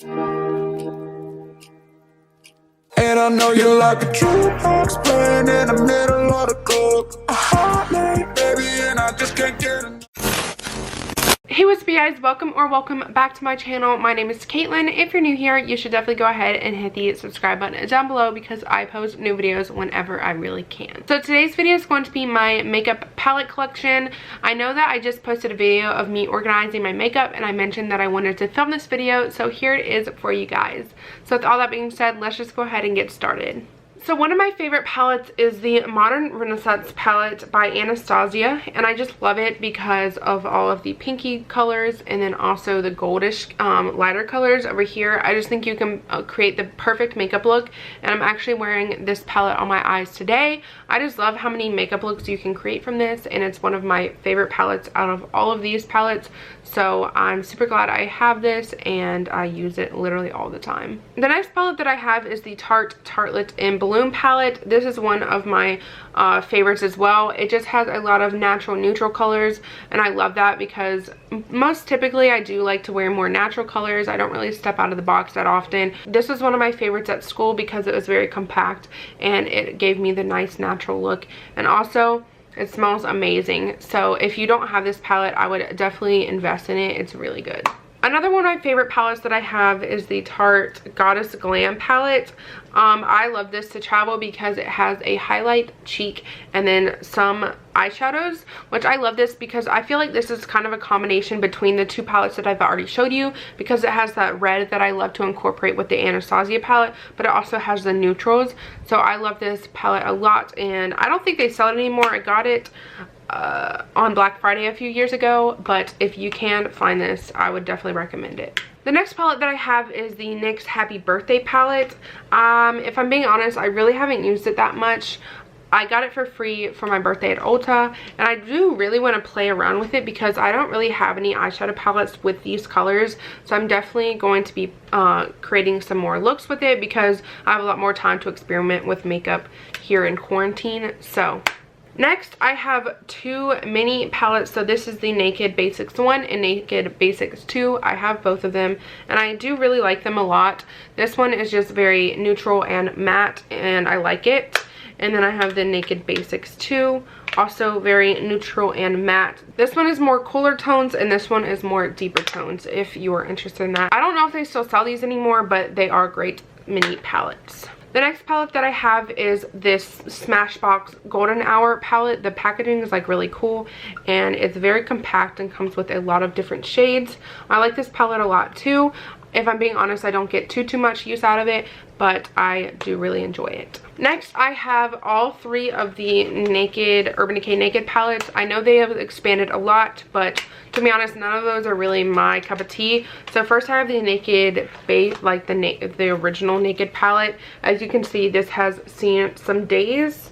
And I know you like a jukebox playing in the middle of the club. A hot night, baby, and I just can't get enough. Hey, what's up, guys? Welcome back to my channel. My name is Caitlin. If you're new here, you should definitely go ahead and hit the subscribe button down below because I post new videos whenever I really can. So today's video is going to be my makeup palette collection. I know that I just posted a video of me organizing my makeup and I mentioned that I wanted to film this video, so here it is for you guys. So with all that being said, let's just go ahead and get started. So one of my favorite palettes is the Modern Renaissance palette by Anastasia, and I just love it because of all of the pinky colors and then also the goldish lighter colors over here. I just think you can create the perfect makeup look, and I'm actually wearing this palette on my eyes today. I just love how many makeup looks you can create from this, and it's one of my favorite palettes out of all of these palettes. So I'm super glad I have this and I use it literally all the time. The next palette that I have is the Tarte Tartelette in Bloom palette. This is one of my favorites as well. It just has a lot of natural neutral colors, and I love that because most typically I do like to wear more natural colors. I don't really step out of the box that often. This was one of my favorites at school because it was very compact and it gave me the nice natural look, and also it smells amazing. So if you don't have this palette, I would definitely invest in it. It's really good. Another one of my favorite palettes that I have is the Tarte Goddess Glam palette. I love this to travel because it has a highlight, cheek, and then some eyeshadows, which I love this because I feel like this is kind of a combination between the two palettes that I've already showed you, because it has that red that I love to incorporate with the Anastasia palette, but it also has the neutrals. So I love this palette a lot, and I don't think they sell it anymore. I got it on Black Friday a few years ago, but if you can find this, I would definitely recommend it. The next palette that I have is the NYX Happy Birthday palette. If I'm being honest, I really haven't used it that much. I got it for free for my birthday at Ulta, and I do really want to play around with it because I don't really have any eyeshadow palettes with these colors. So I'm definitely going to be creating some more looks with it because I have a lot more time to experiment with makeup here in quarantine. So next, I have two mini palettes. So this is the Naked Basics 1 and Naked Basics 2. I have both of them and I do really like them a lot. This one is just very neutral and matte and I like it. And then I have the Naked Basics 2, also very neutral and matte. This one is more cooler tones and this one is more deeper tones if you are interested in that. I don't know if they still sell these anymore, but they are great mini palettes. The next palette that I have is this Smashbox Golden Hour palette. The packaging is like really cool and it's very compact and comes with a lot of different shades. I like this palette a lot too. If I'm being honest, I don't get too much use out of it, but I do really enjoy it. Next, I have all three of the Naked Urban Decay Naked palettes. I know they have expanded a lot, but to be honest, none of those are really my cup of tea. So first I have the Naked Base, like the original Naked palette. As you can see, this has seen some days.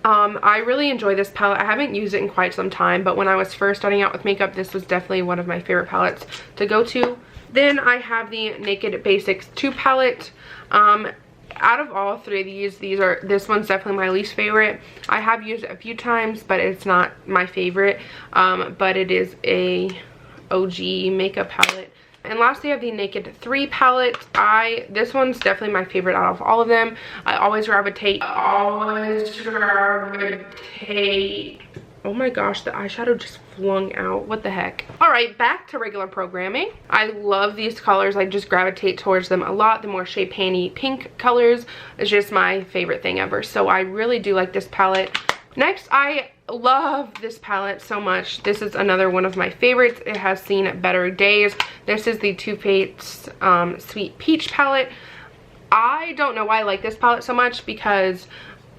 I really enjoy this palette. I haven't used it in quite some time, but when I was first starting out with makeup, this was definitely one of my favorite palettes to go to. Then I have the Naked Basics 2 palette. Out of all three of these this one's definitely my least favorite. I have used it a few times, but it's not my favorite. But it is a OG makeup palette. And lastly, I have the Naked 3 palette. This one's definitely my favorite out of all of them. I always gravitate. Oh my gosh, the eyeshadow just flung out. What the heck? All right, back to regular programming. I love these colors. I just gravitate towards them a lot. The more champagne-y pink colors is just my favorite thing ever. So I really do like this palette. Next, I love this palette so much. This is another one of my favorites. It has seen better days. This is the Too Faced Sweet Peach palette. I don't know why I like this palette so much because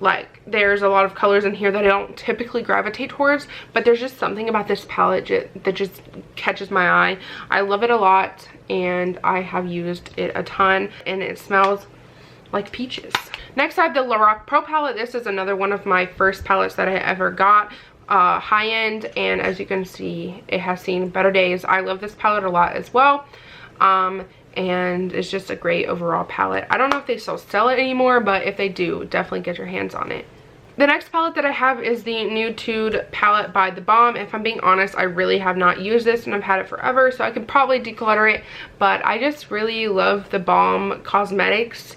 like there's a lot of colors in here that I don't typically gravitate towards, but there's just something about this palette that just catches my eye. I love it a lot and I have used it a ton and it smells like peaches. Next, I have the Lorac Pro palette. This is another one of my first palettes that I ever got. High-end, and as you can see, it has seen better days. I love this palette a lot as well. And it's just a great overall palette. I don't know if they still sell it anymore, but if they do, definitely get your hands on it. The next palette that I have is the Nude palette by The Balm. If I'm being honest, I really have not used this and I've had it forever, so I could probably declutter it, but I just really love The Balm Cosmetics.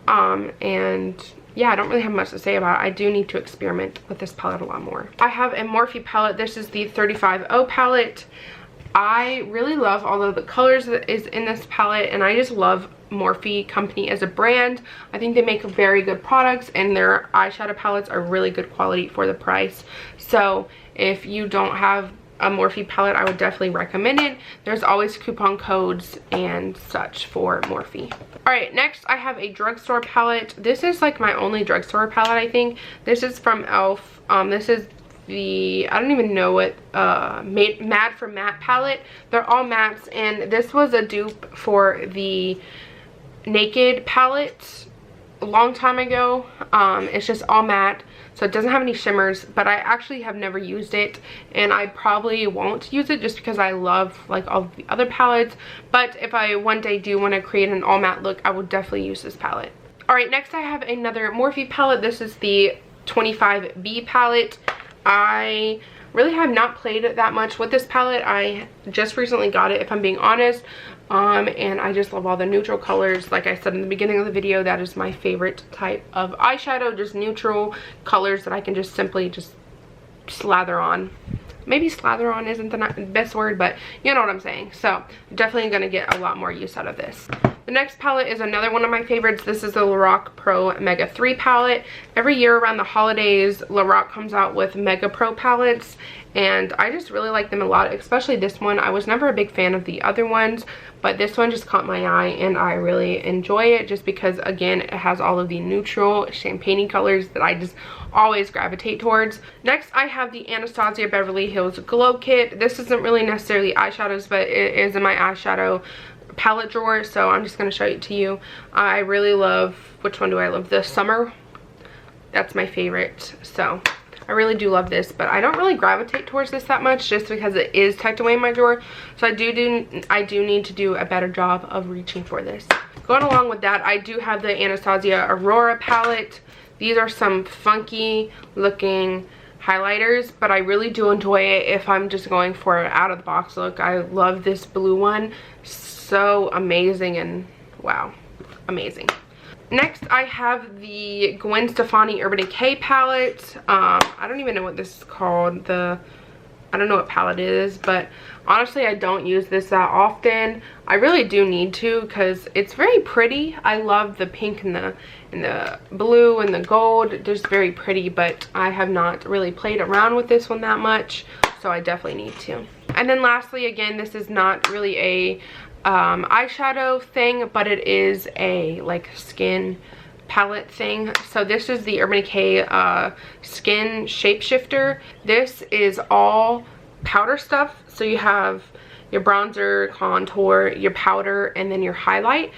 And yeah, I don't really have much to say about it. I do need to experiment with this palette a lot more. I have a Morphe palette. This is the 35O palette. I really love all of the colors that is in this palette, and I just love Morphe company as a brand. I think they make very good products, and their eyeshadow palettes are really good quality for the price. So if you don't have a Morphe palette, I would definitely recommend it. There's always coupon codes and such for Morphe. Alright, next I have a drugstore palette. This is like my only drugstore palette, I think. This is from e.l.f. This is the, I don't even know what, Mad for Matte palette. They're all mattes, and this was a dupe for the Naked palette a long time ago. It's just all matte, so it doesn't have any shimmers, but I actually have never used it, and I probably won't use it just because I love like all the other palettes. But if I one day do want to create an all matte look, I will definitely use this palette. Alright, next I have another Morphe palette. This is the 25B palette. I really have not played that much with this palette. I just recently got it, if I'm being honest, and I just love all the neutral colors. Like I said in the beginning of the video, that is my favorite type of eyeshadow, just neutral colors that I can just simply just slather on. Maybe slather on isn't the best word, but you know what I'm saying. So definitely gonna get a lot more use out of this. The next palette is another one of my favorites. This is the Lorac Pro Mega 3 palette. Every year around the holidays, Lorac comes out with Mega Pro palettes, and I just really like them a lot, especially this one. I was never a big fan of the other ones, but this one just caught my eye and I really enjoy it just because, again, it has all of the neutral champagne colors that I just always gravitate towards. Next, I have the Anastasia Beverly Hills Glow Kit. This isn't really necessarily eyeshadows, but it is in my eyeshadow palette drawer, so I'm just going to show it to you. I really love, which one do I love? The Summer. That's my favorite, so I really do love this, but I don't really gravitate towards this that much just because it is tucked away in my drawer. So I do need to do a better job of reaching for this. Going along with that, I do have the Anastasia Aurora palette. These are some funky looking highlighters, but I really do enjoy it if I'm just going for an out of the box look. I love this blue one. So amazing, and wow, amazing. Next, I have the Gwen Stefani Urban Decay palette. I don't even know what this is called. I don't know what palette it is, but honestly, I don't use this that often. I really do need to because it's very pretty. I love the pink and the blue and the gold. Just very pretty, but I have not really played around with this one that much, so I definitely need to. And then lastly, again, this is not really a eyeshadow thing, but it is a like skin palette thing. So this is the Urban Decay Skin Shapeshifter. This is all powder stuff, so you have your bronzer, contour, your powder, and then your highlight.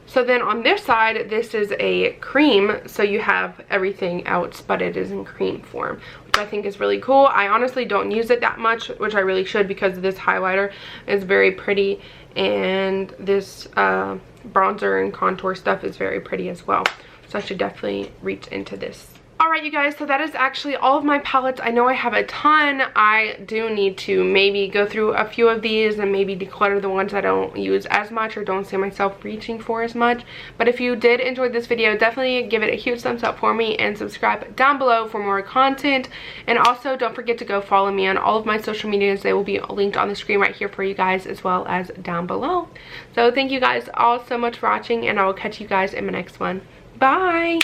So then on this side, this is a cream, so you have everything else, but it is in cream form, which I think is really cool. I honestly don't use it that much, which I really should, because this highlighter is very pretty, and this bronzer and contour stuff is very pretty as well. So I should definitely reach into this. Alright, you guys, so that is actually all of my palettes. I know I have a ton. I do need to maybe go through a few of these and maybe declutter the ones I don't use as much or don't see myself reaching for as much. But if you did enjoy this video, definitely give it a huge thumbs up for me and subscribe down below for more content. And also, don't forget to go follow me on all of my social medias. They will be linked on the screen right here for you guys, as well as down below. So thank you guys all so much for watching, and I will catch you guys in my next one. Bye!